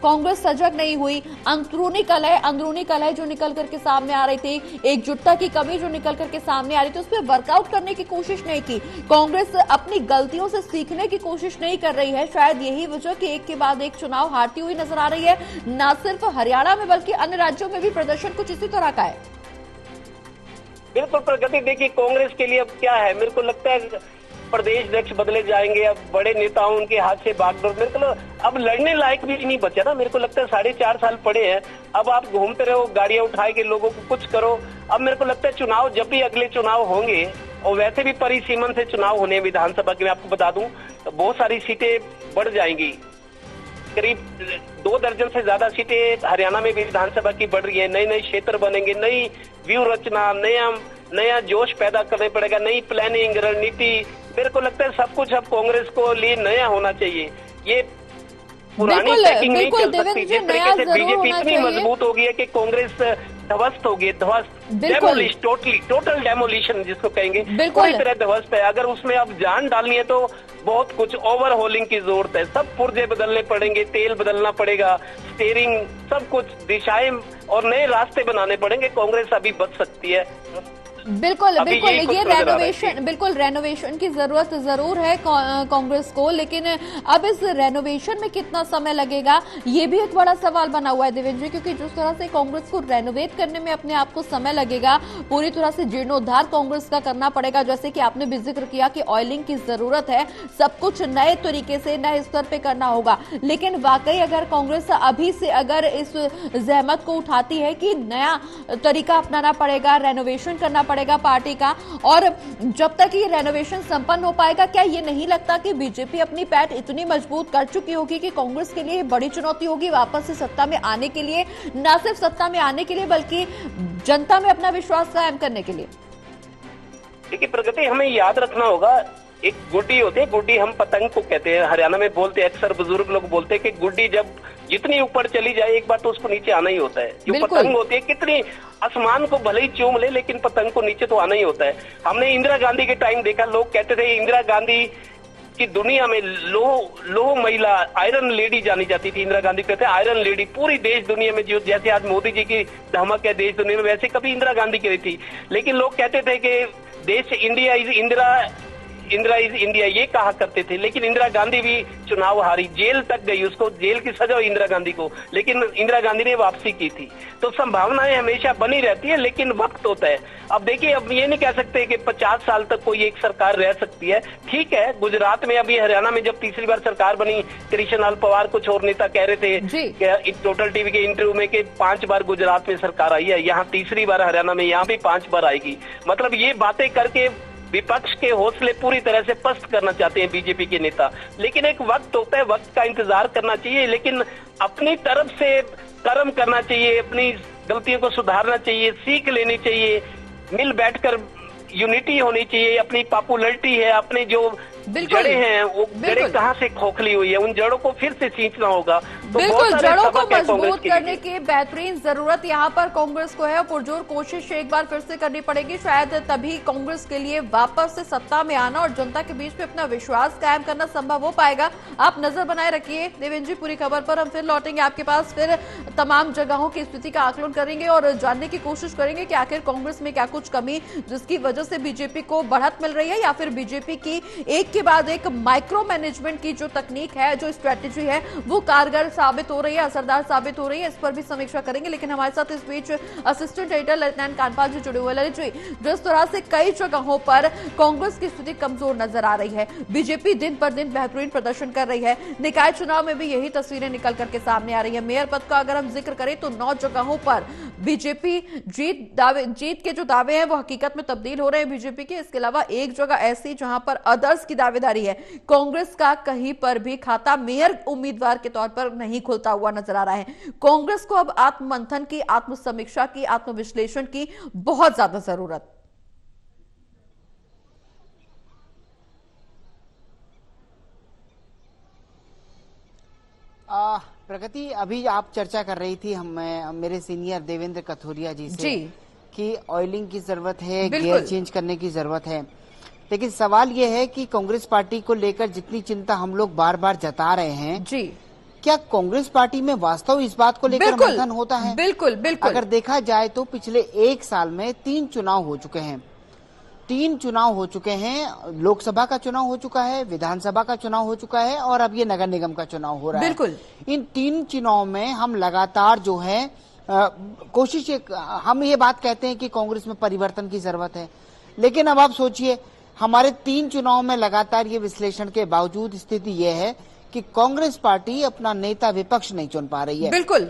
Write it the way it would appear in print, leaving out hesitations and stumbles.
कांग्रेस सजग नहीं हुई। अंदरूनी कलह जो निकल करके सामने आ रही थी, एकजुटता की कमी जो निकल करके सामने आ रही थी, उस पर वर्कआउट करने की कोशिश नहीं की। कांग्रेस अपनी गलतियों से सीखने की कोशिश नहीं कर रही है। शायद यही वजह कि एक के बाद एक चुनाव हारती हुई नजर आ रही है। न सिर्फ हरियाणा में बल्कि अन्य राज्यों में भी प्रदर्शन कुछ इसी तरह का है। बिल्कुल प्रगति, देखिए कांग्रेस के लिए अब क्या है, मेरे को लगता है प्रदेश अध्यक्ष बदले जाएंगे, अब बड़े नेताओं उनके हाथ से बागडोर, मेरे को अब लड़ने लायक भी नहीं बचा ना। मेरे को लगता है 4.5 साल पड़े हैं, अब आप घूमते रहो, गाड़ियां उठाए के लोगों को कुछ करो। अब मेरे को लगता है चुनाव, जब भी अगले चुनाव होंगे, और वैसे भी परिसीमन से चुनाव होने विधानसभा के, मैं आपको बता दूं तो बहुत सारी सीटें बढ़ जाएंगी। करीब 2 दर्जन से ज्यादा सीटें हरियाणा में भी विधानसभा की बढ़ रही है। नए नए क्षेत्र बनेंगे, नई व्यू रचना, नया जोश पैदा करना पड़ेगा, नई प्लानिंग, रणनीति। मेरे को लगता है सब कुछ अब कांग्रेस को लिए नया होना चाहिए। ये पुरानी पैकिंग नहीं चल सकती। जिस तरीके से बीजेपी इतनी मजबूत हो गई है कि कांग्रेस ध्वस्त हो गई, टोटल डेमोलिशन जिसको कहेंगे, पूरी तरह ध्वस्त है। अगर उसमें अब जान डालनी है तो बहुत कुछ ओवरहोलिंग की जरूरत है। सब पुर्जे बदलने पड़ेंगे, तेल बदलना पड़ेगा, स्टीयरिंग, सब कुछ दिशाएं और नए रास्ते बनाने पड़ेंगे। कांग्रेस अभी बच सकती है। बिल्कुल ये रेनोवेशन की जरूरत जरूर है कांग्रेस को, लेकिन अब इस रेनोवेशन में कितना समय लगेगा ये भी एक बड़ा सवाल बना हुआ है देवेंद्र जी, क्योंकि जिस तरह से कांग्रेस को रेनोवेट करने में अपने आप को समय लगेगा, पूरी तरह से जीर्णोद्धार कांग्रेस का करना पड़ेगा। जैसे कि आपने भी जिक्र किया कि ऑयलिंग की जरूरत है, सब कुछ नए तरीके से नए स्तर पे करना होगा। लेकिन वाकई अगर कांग्रेस अभी से अगर इस जहमत को उठाती है कि नया तरीका अपनाना पड़ेगा, रेनोवेशन करना पड़ेगा पार्टी का, और जब तक ये रेनोवेशन संपन्न हो पाएगा, क्या ये नहीं लगता कि बीजेपी अपनी पैठ इतनी मजबूत कर चुकी होगी कि कांग्रेस के लिए बड़ी चुनौती होगी वापस से सत्ता में आने के लिए, न सिर्फ सत्ता में आने के लिए बल्कि जनता में अपना विश्वास कायम करने के लिए? देखिए प्रगति, हमें याद रखना होगा, एक गुड्डी होती है, गुड्डी हम पतंग को कहते हैं, हरियाणा में बोलते हैं, अक्सर बुजुर्ग लोग बोलते हैं कि गुड्डी जब जितनी ऊपर चली जाए एक बार तो उसको नीचे आना ही होता है। जो पतंग होती है, कितनी आसमान को भले ही चूम ले लेकिन पतंग को नीचे तो आना ही होता है। हमने इंदिरा गांधी के टाइम देखा, लोग कहते थे इंदिरा गांधी की दुनिया में लोह महिला, आयरन लेडी जानी जाती थी। इंदिरा गांधी कहते हैं आयरन लेडी, पूरी देश दुनिया में, जो जैसे आज मोदी जी की धमक है देश दुनिया में, वैसे कभी इंदिरा गांधी की थी। लेकिन लोग कहते थे कि देश India is Indira is India, ये कहा करते थे। लेकिन इंदिरा गांधी भी चुनाव हारी, जेल तक गई, उसको जेल की सजा हुई इंदिरा गांधी को, लेकिन इंदिरा गांधी ने वापसी की थी। तो संभावनाएं हमेशा बनी रहती है, लेकिन वक्त होता है। अब देखिए, अब ये नहीं कह सकते कि 50 साल तक कोई एक सरकार रह सकती है। ठीक है, गुजरात में, अभी हरियाणा में जब तीसरी बार सरकार बनी, कृष्णलाल पवार, कुछ और नेता कह रहे थे टोटल टीवी के इंटरव्यू में कि 5 बार गुजरात में सरकार आई है, यहाँ तीसरी बार हरियाणा में, यहाँ भी 5 बार आएगी। मतलब ये बातें करके विपक्ष के हौसले पूरी तरह से पस्त करना चाहते हैं बीजेपी के नेता। लेकिन एक वक्त होता है, वक्त का इंतजार करना चाहिए, लेकिन अपनी तरफ से कर्म करना चाहिए, अपनी गलतियों को सुधारना चाहिए, सीख लेनी चाहिए, मिल बैठकर यूनिटी होनी चाहिए। अपनी पॉपुलरिटी है, अपने जो जड़ें हैं, वो जड़ें कहाँ से खोखली हुई है, उन जड़ों को फिर से सींचना होगा। तो बिल्कुल, जड़ों को मजबूत करने की बेहतरीन जरूरत यहाँ पर कांग्रेस को है, और पुरजोर कोशिश एक बार फिर से करनी पड़ेगी। शायद तभी कांग्रेस के लिए वापस से सत्ता में आना और जनता के बीच में अपना विश्वास कायम करना संभव हो पाएगा। आप नजर बनाए रखिए देवेंद्र जी, पूरी खबर पर हम फिर लौटेंगे आपके पास, फिर तमाम जगहों की स्थिति का आकलन करेंगे और जानने की कोशिश करेंगे कि आखिर कांग्रेस में क्या कुछ कमी जिसकी वजह से बीजेपी को बढ़त मिल रही है, या फिर बीजेपी की एक के बाद एक माइक्रो मैनेजमेंट की जो तकनीक है, जो स्ट्रेटेजी है, वो कारगर साबित हो रही है, असरदार साबित हो रही है। इस पर भी समीक्षा करेंगे। लेकिन हमारे साथ इस बीच असिस्टेंट एडिटर लेफ्टिनेंट कानपाल जी जुड़े हुए। ललित जी, जिस तरह से कई जगहों पर कांग्रेस की स्थिति कमजोर नजर आ रही है, बीजेपी दिन पर दिन बेहतरीन प्रदर्शन कर रही है, निकाय चुनाव में भी यही तस्वीरें निकल करके सामने आ रही है। मेयर पद का अगर हम जिक्र करें तो 9 जगहों पर बीजेपी जीत के जो दावे हैं वो हकीकत में तब्दील हो रहे हैं बीजेपी के। इसके अलावा एक जगह ऐसी जहां पर अदर्स की दावेदारी है, कांग्रेस का कहीं पर भी खाता मेयर उम्मीदवार के तौर पर नहीं खुलता हुआ नजर आ रहा है। कांग्रेस को अब आत्ममंथन की, आत्मसमीक्षा की, आत्मविश्लेषण की बहुत ज्यादा जरूरत। प्रगति, अभी आप चर्चा कर रही थी मेरे सीनियर देवेंद्र कथोरिया जी से कि ऑयलिंग की जरूरत है, गियर चेंज करने की जरूरत है। लेकिन सवाल यह है कि कांग्रेस पार्टी को लेकर जितनी चिंता हम लोग बार बार जता रहे हैं, क्या क्या कांग्रेस पार्टी में वास्तव इस बात को लेकर मंथन होता है? बिल्कुल बिल्कुल। अगर देखा जाए तो पिछले 1 साल में 3 चुनाव हो चुके हैं। 3 चुनाव हो चुके हैं, लोकसभा का चुनाव हो चुका है, विधानसभा का चुनाव हो चुका है और अब ये नगर निगम का चुनाव हो रहा है। बिल्कुल। इन 3 चुनाव में हम लगातार जो है कोशिश, हम ये बात कहते हैं कि कांग्रेस में परिवर्तन की जरूरत है, लेकिन अब आप सोचिए हमारे 3 चुनाव में लगातार ये विश्लेषण के बावजूद स्थिति ये है कि कांग्रेस पार्टी अपना नेता विपक्ष नहीं चुन पा रही है। बिल्कुल।